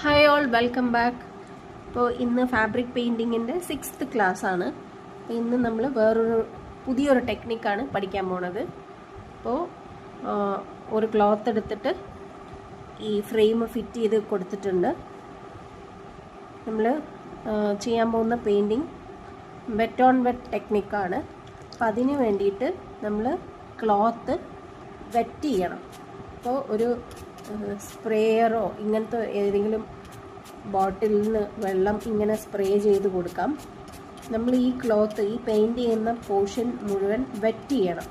Hi all, welcome back. ഇപ്പോൾ ഇന്ന് fabric പെയിൻറ്റിങ്ങിൻ്റെ 6th ക്ലാസ്സാണ്. അപ്പോൾ ഇന്ന് നമ്മൾ പുതിയൊരു ടെക്നിക്കാണ് പഠിക്കാൻ പോണത്. അപ്പോൾ ഒരു ക്ലോത്ത് എടുത്തിട്ട് ഈ ഫ്രെയിം ഫിറ്റ് ചെയ്ത് കൊടുത്തിട്ടുണ്ട്. നമ്മൾ ചെയ്യാൻ പോകുന്ന പെയിൻറ്റിങ് വെറ്റ് ഓൺ വെറ്റ് ടെക്നിക്കാണ്. അപ്പോൾ അതിന് വേണ്ടിയിട്ട് നമ്മൾ ക്ലോത്ത് വെറ്റ് ചെയ്യണം. അപ്പോൾ ഒരു സ്പ്രേയറോ ഇങ്ങനത്തെ ഏതെങ്കിലും ബോട്ടിലിൽ നിന്ന് വെള്ളം ഇങ്ങനെ സ്പ്രേ ചെയ്ത് കൊടുക്കാം. നമ്മൾ ഈ ക്ലോത്ത്, ഈ പെയിൻറ് ചെയ്യുന്ന പോർഷൻ മുഴുവൻ വെറ്റ് ചെയ്യണം.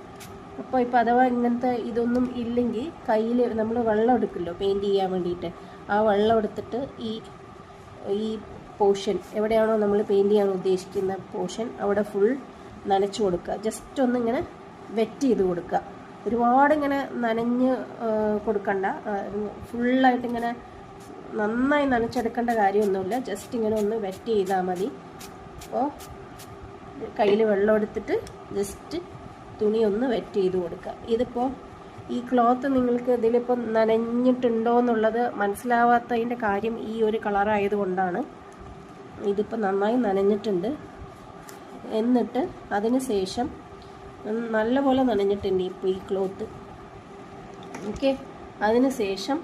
അപ്പോൾ ഇപ്പോൾ അഥവാ ഇങ്ങനത്തെ ഇതൊന്നും ഇല്ലെങ്കിൽ കയ്യിൽ നമ്മൾ വെള്ളം എടുക്കുമല്ലോ പെയിൻറ് ചെയ്യാൻ വേണ്ടിയിട്ട്, ആ വെള്ളം എടുത്തിട്ട് ഈ പോർഷൻ എവിടെയാണോ നമ്മൾ പെയിൻറ് ചെയ്യാൻ ഉദ്ദേശിക്കുന്ന പോർഷൻ അവിടെ ഫുൾ നനച്ച് കൊടുക്കുക. ജസ്റ്റ് ഒന്ന് ഇങ്ങനെ വെറ്റ് ചെയ്ത് കൊടുക്കുക. ഒരുപാട് ഇങ്ങനെ നനഞ്ഞ് കൊടുക്കണ്ട, ഫുള്ളായിട്ടിങ്ങനെ നന്നായി നനച്ചെടുക്കേണ്ട കാര്യമൊന്നുമില്ല. ജസ്റ്റ് ഇങ്ങനെ ഒന്ന് വെറ്റ് ചെയ്താൽ മതി. അപ്പോൾ കയ്യിൽ വെള്ളം എടുത്തിട്ട് ജസ്റ്റ് തുണി ഒന്ന് വെറ്റ് ചെയ്ത് കൊടുക്കുക. ഇതിപ്പോൾ ഈ ക്ലോത്ത് നിങ്ങൾക്ക് ഇതിലിപ്പോൾ നനഞ്ഞിട്ടുണ്ടോ എന്നുള്ളത് മനസ്സിലാവാത്തതിൻ്റെ കാര്യം ഈ ഒരു കളറായതുകൊണ്ടാണ്. ഇതിപ്പോൾ നന്നായി നനഞ്ഞിട്ടുണ്ട്. എന്നിട്ട് അതിന് ശേഷം നല്ലപോലെ നനഞ്ഞിട്ടുണ്ട് ഇപ്പോൾ ഈ ക്ലോത്ത്. ഓക്കെ, അതിന് ശേഷം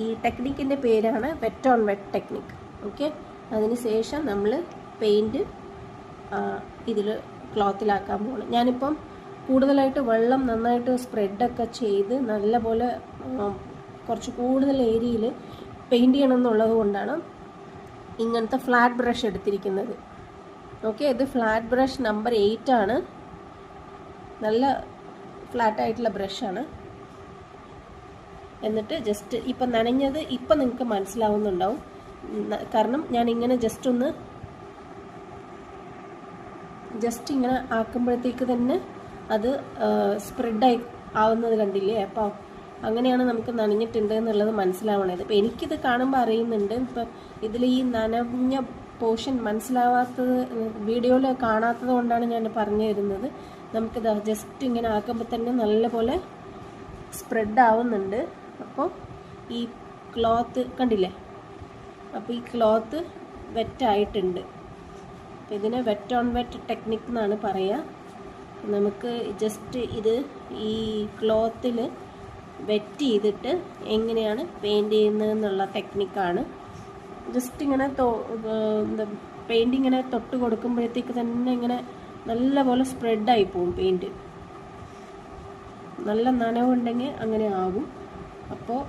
ഈ ടെക്നിക്കിൻ്റെ പേരാണ് wet on wet technique. Okay, അതിന് ശേഷം നമ്മൾ പെയിൻറ്റ് ഇതിൽ ക്ലോത്തിലാക്കാൻ പോകണം. ഞാനിപ്പം കൂടുതലായിട്ട് വെള്ളം നന്നായിട്ട് സ്പ്രെഡൊക്കെ ചെയ്ത് നല്ലപോലെ കുറച്ച് കൂടുതൽ ഏരിയയിൽ പെയിൻറ്റ് ചെയ്യണം എന്നുള്ളത് കൊണ്ടാണ് ഇങ്ങനത്തെ ഫ്ലാറ്റ് ബ്രഷ് എടുത്തിരിക്കുന്നത്. ഓക്കെ, ഇത് ഫ്ലാറ്റ് ബ്രഷ് നമ്പർ 8 ആണ്. നല്ല ഫ്ലാറ്റായിട്ടുള്ള ബ്രഷാണ്. എന്നിട്ട് ജസ്റ്റ് ഇപ്പം നനഞ്ഞത് ഇപ്പം നിങ്ങൾക്ക് മനസ്സിലാവുന്നുണ്ടാവും. കാരണം ഞാൻ ഇങ്ങനെ ജസ്റ്റ് ഇങ്ങനെ ആക്കുമ്പോഴത്തേക്ക് തന്നെ അത് സ്പ്രെഡായി ആവുന്നത് കണ്ടില്ലേ? അപ്പോൾ അങ്ങനെയാണ് നമുക്ക് നനഞ്ഞിട്ടുണ്ട് എന്നുള്ളത് മനസ്സിലാവണത്. ഇപ്പം എനിക്കിത് കാണുമ്പോൾ അറിയുന്നുണ്ട്. ഇപ്പം ഇതിൽ ഈ നനഞ്ഞ പോർഷൻ മനസ്സിലാവാത്തത്, വീഡിയോയിൽ കാണാത്തത് കൊണ്ടാണ് ഞാൻ പറഞ്ഞു തരുന്നത്. നമുക്കിത് ജസ്റ്റ് ഇങ്ങനെ ആക്കുമ്പോൾ തന്നെ നല്ലപോലെ സ്പ്രെഡ് ആവുന്നുണ്ട്. അപ്പോൾ ഈ ക്ലോത്ത് കണ്ടില്ലേ? അപ്പോൾ ഈ ക്ലോത്ത് വെറ്റായിട്ടുണ്ട്. അപ്പോൾ ഇതിനെ വെറ്റ് ഓൺ വെറ്റ് ടെക്നിക്ക് എന്നാണ് പറയുക. നമുക്ക് ജസ്റ്റ് ഇത് ഈ ക്ലോത്തിൽ വെറ്റ് ചെയ്തിട്ട് എങ്ങനെയാണ് പെയിൻറ്റ് ചെയ്യുന്നതെന്നുള്ള ടെക്നിക്കാണ്. ജസ്റ്റ് ഇങ്ങനെ പെയിൻറ്റ് ഇങ്ങനെ തൊട്ട് കൊടുക്കുമ്പോഴത്തേക്ക് തന്നെ ഇങ്ങനെ നല്ലപോലെ സ്പ്രെഡായി പോകും പെയിൻറ്റ്. നല്ല നനവുണ്ടെങ്കിൽ അങ്ങനെ ആകും. അപ്പോൾ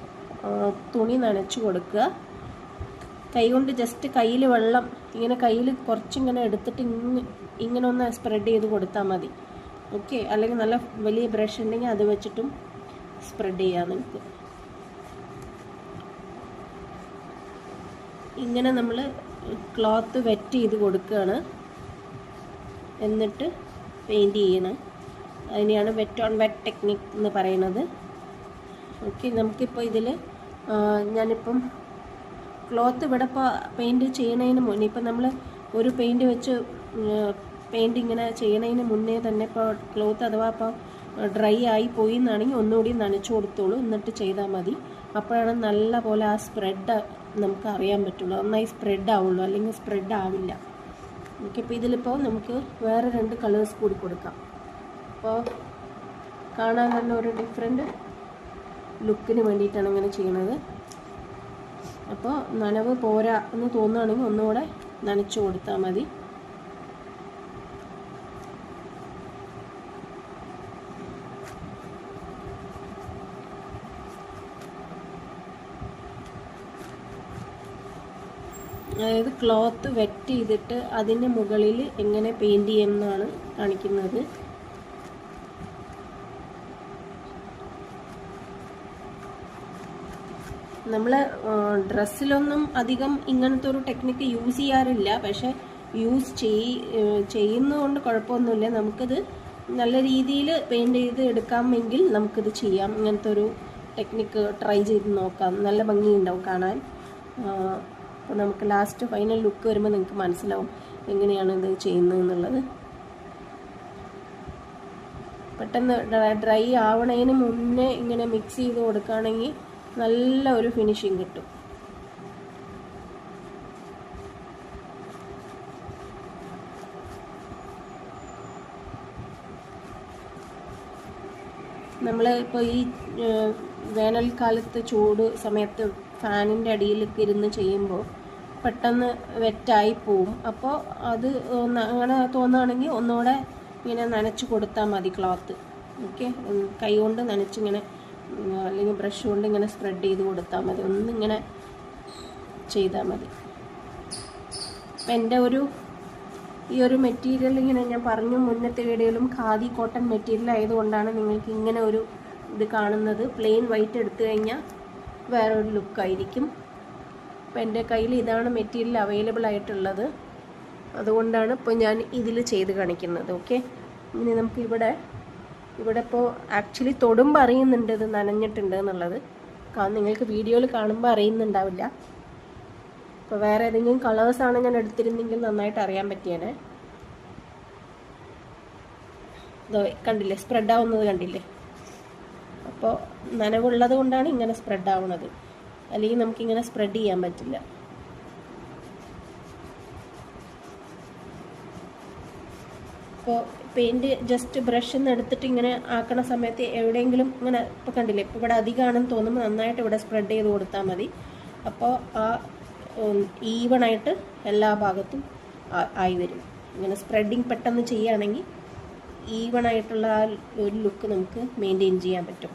തുണി നനച്ച് കൊടുക്കുക. കൈകൊണ്ട് ജസ്റ്റ് കയ്യിൽ വെള്ളം ഇങ്ങനെ കയ്യിൽ കുറച്ചിങ്ങനെ എടുത്തിട്ട് ഇങ്ങനെ ഒന്ന് സ്പ്രെഡ് ചെയ്ത് കൊടുത്താൽ മതി. ഓക്കെ, അല്ലെങ്കിൽ നല്ല വലിയ ബ്രഷ് ഉണ്ടെങ്കിൽ അത് വെച്ചിട്ടും സ്പ്രെഡ് ചെയ്യാം നിങ്ങൾക്ക്. ഇങ്ങനെ നമ്മൾ ക്ലോത്ത് വെറ്റ് ചെയ്ത് കൊടുക്കുകയാണ്. എന്നിട്ട് പെയിൻറ്റ് ചെയ്യണം. അതിനെയാണ് വെറ്റ് ഓൺ വെറ്റ് ടെക്നിക്ക് എന്ന് പറയുന്നത്. ഓക്കെ, നമുക്കിപ്പോൾ ഇതിൽ ഞാനിപ്പം ക്ലോത്ത് ഇവിടെ ഇപ്പോൾ പെയിൻറ്റ് ചെയ്യണതിന് മുന്നേ, ഇപ്പം നമ്മൾ ഒരു പെയിൻറ്റ് വെച്ച് പെയിൻറ്റ് ഇങ്ങനെ ചെയ്യണതിന് മുന്നേ തന്നെ ഇപ്പോൾ ക്ലോത്ത് അഥവാ ഇപ്പോൾ ഡ്രൈ ആയി പോയി എന്നാണെങ്കിൽ ഒന്നുകൂടി നനച്ചു കൊടുത്തോളൂ. എന്നിട്ട് ചെയ്താൽ മതി. അപ്പോഴാണ് നല്ല പോലെ ആ സ്പ്രെഡ് നമുക്ക് അറിയാൻ പറ്റുള്ളൂ. നന്നായി സ്പ്രെഡ് ആവുള്ളൂ, അല്ലെങ്കിൽ സ്പ്രെഡ് ആവില്ല. ഓക്കെ, ഇപ്പോൾ ഇതിലിപ്പോൾ നമുക്ക് വേറെ 2 കളേഴ്സ് കൂടി കൊടുക്കാം. അപ്പോൾ കാണാൻ തന്നെ ഒരു ഡിഫറെൻറ്റ് ലുക്കിന് വേണ്ടിയിട്ടാണ് ഇങ്ങനെ ചെയ്യണത്. അപ്പോൾ നനവ് പോരാ എന്ന് തോന്നുകയാണെങ്കിൽ ഒന്നുകൂടെ നനച്ചു കൊടുത്താൽ മതി. അതായത് ക്ലോത്ത് വെറ്റ് ചെയ്തിട്ട് അതിൻ്റെ മുകളിൽ എങ്ങനെ പെയിൻറ്റ് ചെയ്യുമെന്നാണ് കാണിക്കുന്നത്. നമ്മൾ ഡ്രസ്സിലൊന്നും അധികം ഇങ്ങനത്തെ ഒരു ടെക്നിക്ക് യൂസ് ചെയ്യാറില്ല. പക്ഷേ ചെയ്യുന്നതുകൊണ്ട് കുഴപ്പമൊന്നുമില്ല. നമുക്കിത് നല്ല രീതിയിൽ പെയിൻറ്റ് ചെയ്ത് എടുക്കാമെങ്കിൽ നമുക്കിത് ചെയ്യാം. ഇങ്ങനത്തെ ഒരു ടെക്നിക്ക് ട്രൈ ചെയ്ത് നോക്കാം. നല്ല ഭംഗിയുണ്ടാവും കാണാൻ. അപ്പോൾ നമുക്ക് ലാസ്റ്റ് ഫൈനൽ ലുക്ക് വരുമ്പോൾ നിങ്ങൾക്ക് മനസ്സിലാവും എങ്ങനെയാണ് ഇത് ചെയ്യുന്നതെന്നുള്ളത്. പെട്ടെന്ന് ഡ്രൈ ആവണതിന് മുന്നേ ഇങ്ങനെ മിക്സ് ചെയ്ത് കൊടുക്കുകയാണെങ്കിൽ നല്ല ഒരു ഫിനിഷിങ് കിട്ടും. നമ്മൾ ഇപ്പോൾ ഈ വേനൽക്കാലത്ത് ചൂട് സമയത്ത് ഫാനിൻ്റെ അടിയിലൊക്കെ ഇരുന്ന് ചെയ്യുമ്പോൾ പെട്ടെന്ന് വെറ്റായി പോവും. അപ്പോൾ അത് അങ്ങനെ തോന്നുകയാണെങ്കിൽ ഒന്നുകൂടെ ഇങ്ങനെ നനച്ച് കൊടുത്താൽ മതി ക്ലോത്ത്. ഓക്കെ, കൈ കൊണ്ട് നനച്ചിങ്ങനെ അല്ലെങ്കിൽ ബ്രഷ് കൊണ്ട് ഇങ്ങനെ സ്പ്രെഡ് ചെയ്ത് കൊടുത്താൽ മതി. ഒന്നിങ്ങനെ ചെയ്താൽ മതി. അപ്പം എൻ്റെ ഈ ഒരു മെറ്റീരിയൽ ഇങ്ങനെ ഞാൻ പറഞ്ഞു മുന്നത്തെ വീഡിയോയിലും ഖാദി കോട്ടൺ മെറ്റീരിയൽ ആയതുകൊണ്ടാണ് നിങ്ങൾക്ക് ഇങ്ങനെ ഒരു ഇത് കാണുന്നത്. പ്ലെയിൻ വൈറ്റ് എടുത്തു കഴിഞ്ഞാൽ വേറൊരു ലുക്കായിരിക്കും. അപ്പോൾ എൻ്റെ കയ്യിൽ ഇതാണ് മെറ്റീരിയൽ അവൈലബിൾ ആയിട്ടുള്ളത്, അതുകൊണ്ടാണ് ഇപ്പോൾ ഞാൻ ഇതിൽ ചെയ്ത് കാണിക്കുന്നത്. ഓക്കെ, ഇനി നമുക്ക് ഇവിടെ ഇപ്പോൾ ആക്ച്വലി തൊടുമ്പോൾ അറിയുന്നുണ്ട് ഇത് നനഞ്ഞിട്ടുണ്ട് എന്നുള്ളത്. നിങ്ങൾക്ക് വീഡിയോയിൽ കാണുമ്പോൾ അറിയുന്നുണ്ടാവില്ല. അപ്പോൾ വേറെ ഏതെങ്കിലും കളേഴ്സാണ് ഞാൻ എടുത്തിരുന്നെങ്കിൽ നന്നായിട്ട് അറിയാൻ പറ്റിയേനെ. ഇതോ കണ്ടില്ലേ, സ്പ്രെഡ് ആവുന്നത് കണ്ടില്ലേ? അപ്പോൾ നനവുള്ളത് കൊണ്ടാണ് ഇങ്ങനെ സ്പ്രെഡ് ആവുന്നത്, അല്ലെങ്കിൽ നമുക്കിങ്ങനെ സ്പ്രെഡ് ചെയ്യാൻ പറ്റില്ല. അപ്പോൾ പെയിൻറ്റ് ജസ്റ്റ് ബ്രഷിൽ നിന്ന് എടുത്തിട്ട് ഇങ്ങനെ ആക്കണ സമയത്ത് എവിടെയെങ്കിലും ഇങ്ങനെ ഇപ്പോൾ കണ്ടില്ലേ, ഇപ്പോൾ ഇവിടെ അധികമാണെന്ന് തോന്നുമ്പോൾ നന്നായിട്ട് ഇവിടെ സ്പ്രെഡ് ചെയ്ത് കൊടുത്താൽ മതി. അപ്പോൾ ആ ഈവണായിട്ട് എല്ലാ ഭാഗത്തും ആയി വരും. ഇങ്ങനെ സ്പ്രെഡിങ് പെട്ടെന്ന് ചെയ്യുകയാണെങ്കിൽ ഈവണായിട്ടുള്ള ആ ഒരു ലുക്ക് നമുക്ക് മെയിൻറ്റെയിൻ ചെയ്യാൻ പറ്റും.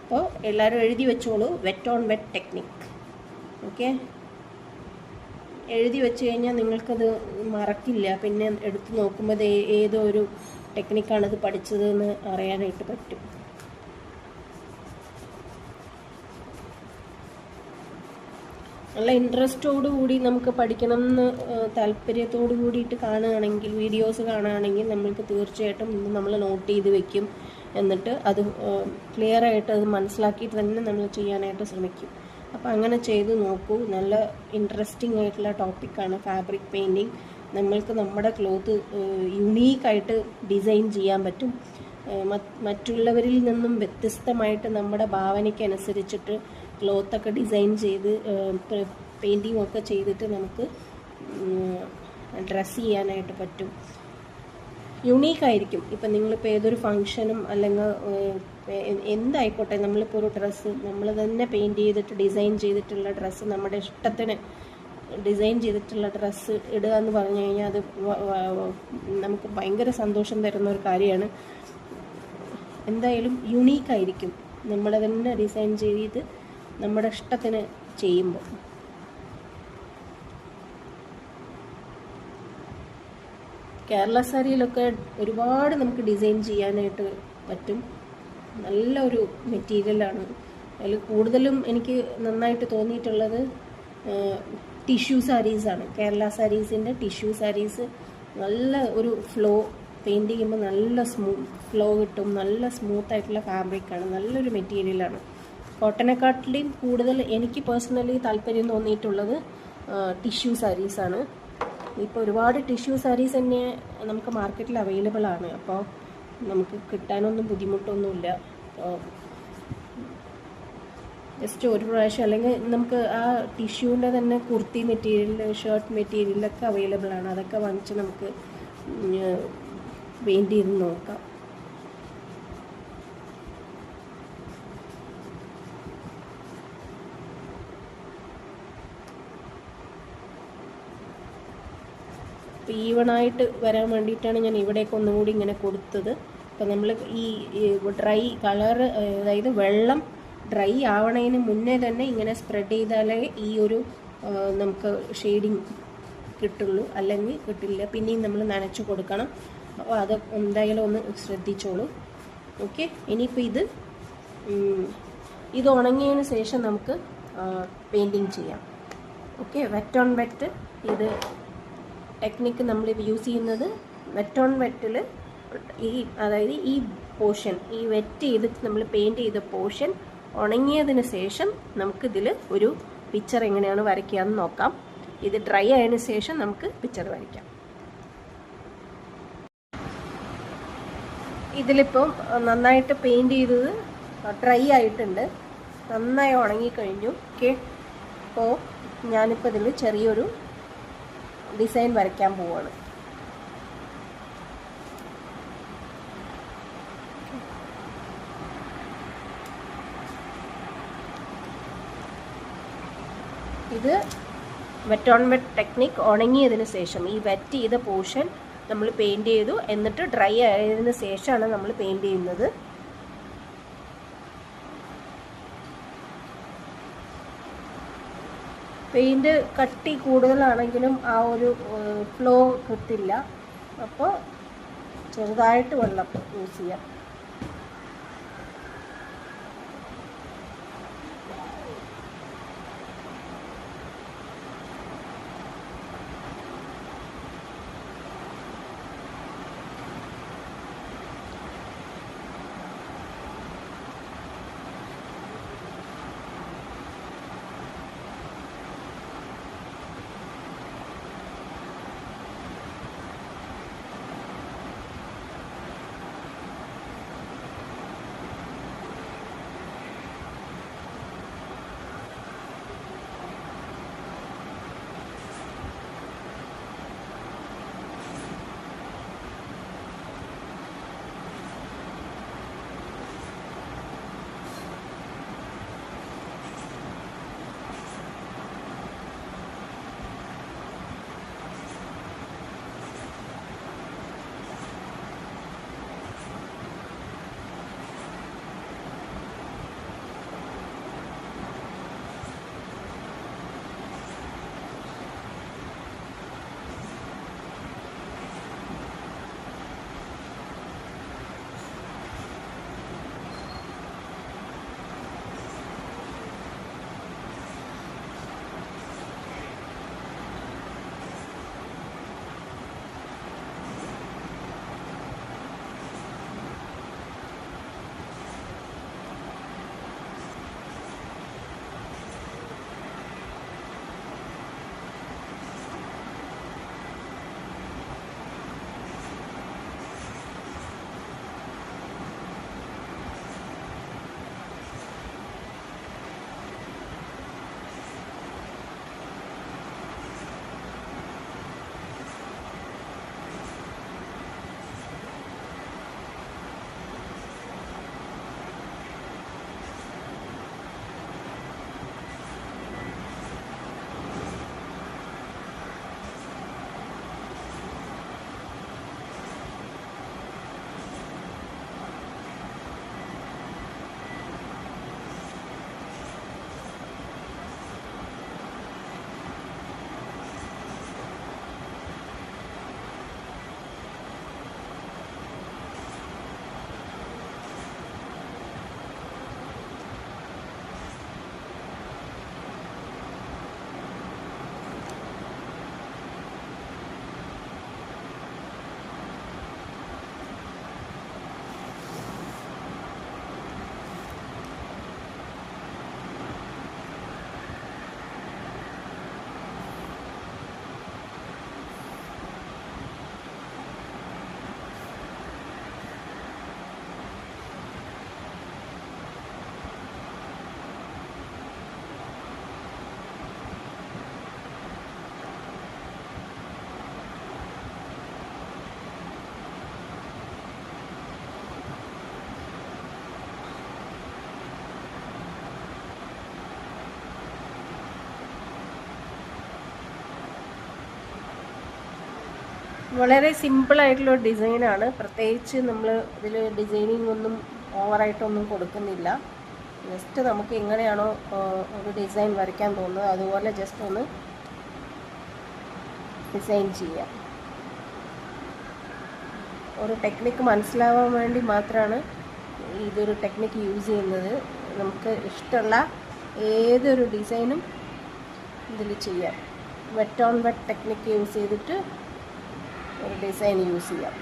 അപ്പോൾ എല്ലാവരും എഴുതി വെച്ചോളൂ, wet on wet technique. Okay, എഴുതി വെച്ച് കഴിഞ്ഞാൽ നിങ്ങൾക്കത് മറക്കില്ല. പിന്നെ എടുത്ത് നോക്കുമ്പോൾ ഏതോ ഒരു ടെക്നിക്കാണിത് പഠിച്ചതെന്ന് അറിയാനായിട്ട് പറ്റും. നല്ല ഇൻട്രസ്റ്റോടു കൂടി നമുക്ക് പഠിക്കണം എന്ന് താല്പര്യത്തോടു കൂടിയിട്ട് കാണുകയാണെങ്കിൽ, വീഡിയോസ് കാണുകയാണെങ്കിൽ നമ്മൾക്ക് തീർച്ചയായിട്ടും നമ്മൾ നോട്ട് ചെയ്ത് വെക്കും. എന്നിട്ട് അത് ക്ലിയറായിട്ട് അത് മനസ്സിലാക്കിയിട്ട് തന്നെ നമ്മൾ ചെയ്യാനായിട്ട് ശ്രമിക്കും. അപ്പോൾ അങ്ങനെ ചെയ്ത് നോക്കൂ. നല്ല ഇൻട്രസ്റ്റിംഗ് ആയിട്ടുള്ള ടോപ്പിക്കാണ് ഫാബ്രിക് പെയിൻറ്റിങ്. നമ്മൾക്ക് നമ്മുടെ ക്ലോത്ത് യുണീക്കായിട്ട് ഡിസൈൻ ചെയ്യാൻ പറ്റും. മറ്റുള്ളവരിൽ നിന്നും വ്യത്യസ്തമായിട്ട് നമ്മുടെ ഭാവനയ്ക്കനുസരിച്ചിട്ട് ക്ലോത്തൊക്കെ ഡിസൈൻ ചെയ്ത് പെയിൻറ്റിങ് ഒക്കെ ചെയ്തിട്ട് നമുക്ക് ഡ്രസ്സ് ചെയ്യാനായിട്ട് പറ്റും. യുണീക്കായിരിക്കും. ഇപ്പം നിങ്ങളിപ്പോൾ ഏതൊരു ഫങ്ഷനും അല്ലെങ്കിൽ എന്തായിക്കോട്ടെ, നമ്മളിപ്പോൾ ഒരു ഡ്രസ്സ് നമ്മൾ തന്നെ പെയിൻറ്റ് ചെയ്തിട്ട് ഡിസൈൻ ചെയ്തിട്ടുള്ള ഡ്രസ്സ്, നമ്മുടെ ഇഷ്ടത്തിന് ഡിസൈൻ ചെയ്തിട്ടുള്ള ഡ്രസ്സ് ഇടുക എന്ന് പറഞ്ഞു കഴിഞ്ഞാൽ അത് നമുക്ക് ഭയങ്കര സന്തോഷം തരുന്ന ഒരു കാര്യമാണ്. എന്തായാലും യുണീക്കായിരിക്കും നമ്മൾ തന്നെ ഡിസൈൻ ചെയ്ത് നമ്മുടെ ഇഷ്ടത്തിന് ചെയ്യുമ്പോൾ. കേരള സാരിയിലൊക്കെ ഒരുപാട് നമുക്ക് ഡിസൈൻ ചെയ്യാനായിട്ട് പറ്റും. നല്ലൊരു മെറ്റീരിയലാണ്. അതിൽ കൂടുതലും എനിക്ക് നന്നായിട്ട് തോന്നിയിട്ടുള്ളത് ടിഷ്യൂ സാരീസാണ്. കേരള സാരീസിൻ്റെ ടിഷ്യൂ സാരീസ് നല്ല ഒരു ഫ്ലോ, പെയിൻറ്റ് ചെയ്യുമ്പോൾ നല്ല ഫ്ലോ കിട്ടും. നല്ല സ്മൂത്തായിട്ടുള്ള ഫാബ്രിക്കാണ്, നല്ലൊരു മെറ്റീരിയലാണ്. കോട്ടനെക്കാട്ടിലും കൂടുതൽ എനിക്ക് പേഴ്സണലി താല്പര്യം തോന്നിയിട്ടുള്ളത് ടിഷ്യൂ സാരീസാണ്. ഇപ്പോൾ ഒരുപാട് ടിഷ്യൂ സാരീസ് തന്നെ നമുക്ക് മാർക്കറ്റിൽ അവൈലബിൾ ആണ്. അപ്പോൾ നമുക്ക് കിട്ടാനൊന്നും ബുദ്ധിമുട്ടൊന്നുമില്ല. ജസ്റ്റ് ഒരു പ്രാവശ്യം, അല്ലെങ്കിൽ നമുക്ക് ആ ടിഷ്യൂവിൻ്റെ തന്നെ കുർത്തി മെറ്റീരിയൽ, ഷർട്ട് മെറ്റീരിയലൊക്കെ അവൈലബിൾ ആണ്. അതൊക്കെ വാങ്ങിച്ച് നമുക്ക് പെയിൻറ്റ് ചെയ്ത് നോക്കാം. ഈവണായിട്ട് വരാൻ വേണ്ടിയിട്ടാണ് ഞാൻ ഇവിടേക്ക് ഒന്നും കൂടി ഇങ്ങനെ കൊടുത്തത്. അപ്പോൾ നമ്മൾ ഈ ഡ്രൈ കളർ, അതായത് വെള്ളം ഡ്രൈ ആവണതിന് മുന്നേ തന്നെ ഇങ്ങനെ സ്പ്രെഡ് ചെയ്താലേ ഈ ഒരു നമുക്ക് ഷെയ്ഡിങ് കിട്ടുള്ളൂ, അല്ലെങ്കിൽ കിട്ടില്ല. പിന്നെയും നമ്മൾ നനച്ച് കൊടുക്കണം. അപ്പോൾ അത് എന്തായാലും ഒന്ന് ശ്രദ്ധിച്ചോളൂ. ഓക്കെ, ഇനിയിപ്പോൾ ഇത് ഉണങ്ങിയതിന് ശേഷം നമുക്ക് പെയിൻറ്റിങ് ചെയ്യാം. ഓക്കെ, വെറ്റ് ഓൺ വെറ്റ് ഇത് ടെക്നിക്ക് നമ്മൾ യൂസ് ചെയ്യുന്നത്. വെറ്റ് ഓൺ വെറ്റിൽ അതായത് ഈ പോർഷൻ, ഈ വെറ്റ് ചെയ്തിട്ട് നമ്മൾ പെയിൻറ്റ് ചെയ്ത പോർഷൻ ഉണങ്ങിയതിന് ശേഷം നമുക്കിതിൽ ഒരു പിക്ചർ എങ്ങനെയാണ് വരയ്ക്കുക എന്ന് നോക്കാം. ഇത് ഡ്രൈ ആയതിനു ശേഷം നമുക്ക് പിക്ചർ വരയ്ക്കാം. ഇതിലിപ്പം നന്നായിട്ട് പെയിൻറ്റ് ചെയ്തത് ഡ്രൈ ആയിട്ടുണ്ട്, നന്നായി ഉണങ്ങിക്കഴിഞ്ഞു. ഓക്കെ, അപ്പോൾ ഞാനിപ്പോൾ ഇതിൽ ചെറിയൊരു ഡിസൈൻ വരയ്ക്കാൻ പോവാണ്. ഇത് വെറ്റ് ഓൺ വെറ്റ് ടെക്നിക്ക് ഉണങ്ങിയതിന് ശേഷം ഈ വെറ്റ് ചെയ്ത പോർഷൻ നമ്മൾ പെയിൻറ് ചെയ്തു, എന്നിട്ട് ഡ്രൈ ആയതിന് ശേഷമാണ് നമ്മൾ പെയിൻറ് ചെയ്യുന്നത്. പെയിൻറ് കട്ടി കൂടുതലാണെങ്കിലും ആ ഒരു ഫ്ലോ കിട്ടില്ല. അപ്പോൾ ചെറുതായിട്ട് വെള്ളം യൂസ് ചെയ്യാം. വളരെ സിമ്പിളായിട്ടുള്ളൊരു ഡിസൈനാണ്. പ്രത്യേകിച്ച് നമ്മൾ ഇതിൽ ഡിസൈനിങ് ഒന്നും ഓവറായിട്ടൊന്നും കൊടുക്കുന്നില്ല. ജസ്റ്റ് നമുക്ക് എങ്ങനെയാണോ ഒരു ഡിസൈൻ വരയ്ക്കാൻ തോന്നുന്നത് അതുപോലെ ജസ്റ്റ് ഒന്ന് ഡിസൈൻ ചെയ്യാം. ഒരു ടെക്നിക്ക് മനസ്സിലാവാൻ വേണ്ടി മാത്രമാണ് ഇതൊരു ടെക്നിക്ക് യൂസ് ചെയ്യുന്നത്. നമുക്ക് ഇഷ്ടമുള്ള ഏതൊരു ഡിസൈനും ഇതിൽ ചെയ്യാം. Wet on wet technique use ചെയ്തിട്ട് ഒരു ഡിസൈൻ യൂസ് ചെയ്യാം.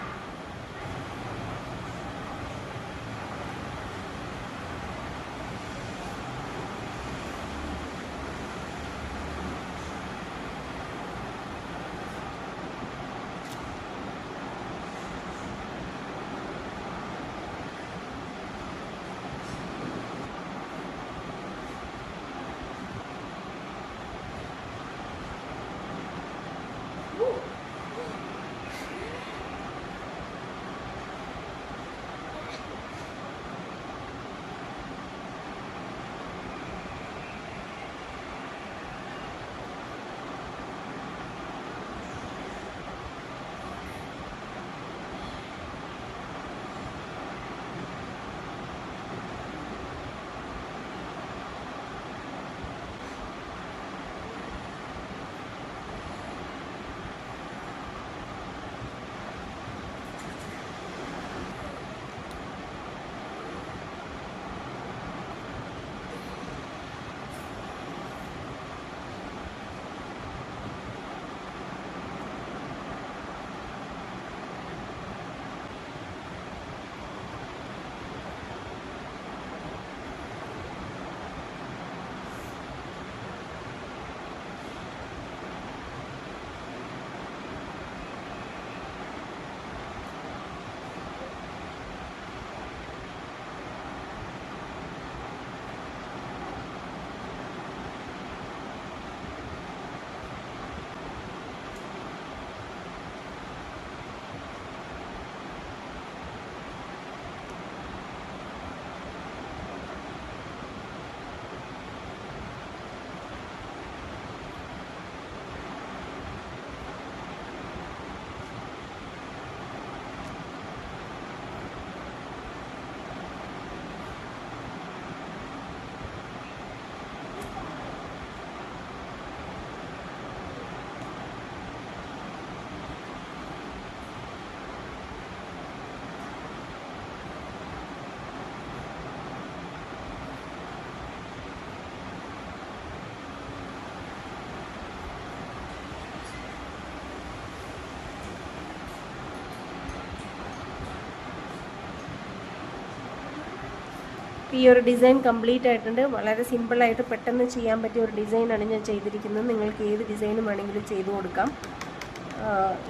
ഈ ഒരു ഡിസൈൻ കംപ്ലീറ്റ് ആയിട്ടുണ്ട്. വളരെ സിമ്പിളായിട്ട് പെട്ടെന്ന് ചെയ്യാൻ പറ്റിയ ഒരു ഡിസൈനാണ് ഞാൻ ചെയ്തിരിക്കുന്നത്. നിങ്ങൾക്ക് ഏത് ഡിസൈനും വേണമെങ്കിലും ചെയ്തു കൊടുക്കാം.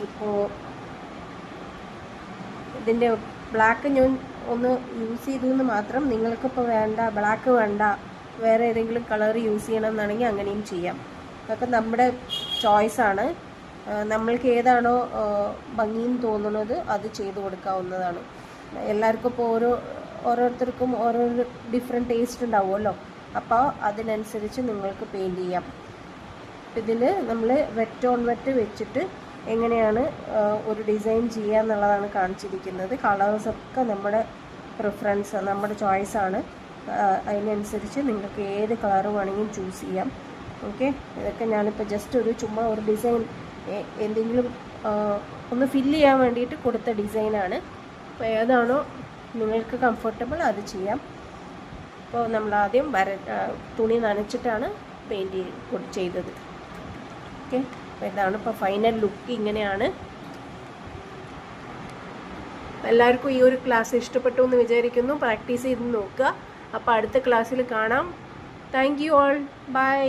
ഇപ്പോൾ ഇതിൻ്റെ ബ്ലാക്ക് ഞാൻ ഒന്ന് യൂസ് ചെയ്തു എന്ന് മാത്രം. നിങ്ങൾക്കിപ്പോൾ വേണ്ട, ബ്ലാക്ക് വേണ്ട, വേറെ ഏതെങ്കിലും കളർ യൂസ് ചെയ്യണം എന്നാണെങ്കിൽ അങ്ങനെയും ചെയ്യാം. അതൊക്കെ നമ്മുടെ ചോയ്സാണ്. നമ്മൾക്ക് ഏതാണോ ഭംഗിയെന്ന് തോന്നുന്നത് അത് ചെയ്തു കൊടുക്കാവുന്നതാണ്. എല്ലാവർക്കും ഇപ്പോൾ ഓരോരുത്തർക്കും ഓരോരോ ഡിഫറെൻറ്റ് ടേസ്റ്റ് ഉണ്ടാവുമല്ലോ. അപ്പോൾ അതിനനുസരിച്ച് നിങ്ങൾക്ക് പെയിൻറ്റ് ചെയ്യാം. ഇതിൽ നമ്മൾ വെറ്റ് ഓൺ വെറ്റ് വെച്ചിട്ട് എങ്ങനെയാണ് ഒരു ഡിസൈൻ ചെയ്യുക എന്നുള്ളതാണ് കാണിച്ചിരിക്കുന്നത്. കളേഴ്സൊക്കെ നമ്മുടെ പ്രിഫറൻസ്, നമ്മുടെ ചോയ്സാണ്. അതിനനുസരിച്ച് നിങ്ങൾക്ക് ഏത് കളർ വേണമെങ്കിലും ചൂസ് ചെയ്യാം. ഓക്കെ, ഇതൊക്കെ ഞാനിപ്പോൾ ജസ്റ്റ് ചുമ്മാ ഒരു ഡിസൈൻ എന്തെങ്കിലും ഒന്ന് ഫില്ല് ചെയ്യാൻ വേണ്ടിയിട്ട് കൊടുത്ത ഡിസൈനാണ്. അപ്പോൾ ഏതാണോ നിങ്ങൾക്ക് കംഫർട്ടബിൾ അത് ചെയ്യാം. അപ്പോൾ നമ്മൾ ആദ്യം തുണി നനച്ചിട്ടാണ് പെയിൻറ്റ് ചെയ്തത്. ഓക്കെ, അപ്പോൾ ഇതാണ് ഇപ്പോൾ ഫൈനൽ ലുക്ക്. ഇങ്ങനെയാണ്. എല്ലാവർക്കും ഈ ഒരു ക്ലാസ് ഇഷ്ടപ്പെട്ടു എന്ന് വിചാരിക്കുന്നു. പ്രാക്ടീസ് ചെയ്ത് നോക്കുക. അപ്പോൾ അടുത്ത ക്ലാസ്സിൽ കാണാം. Thank you all. ബൈ.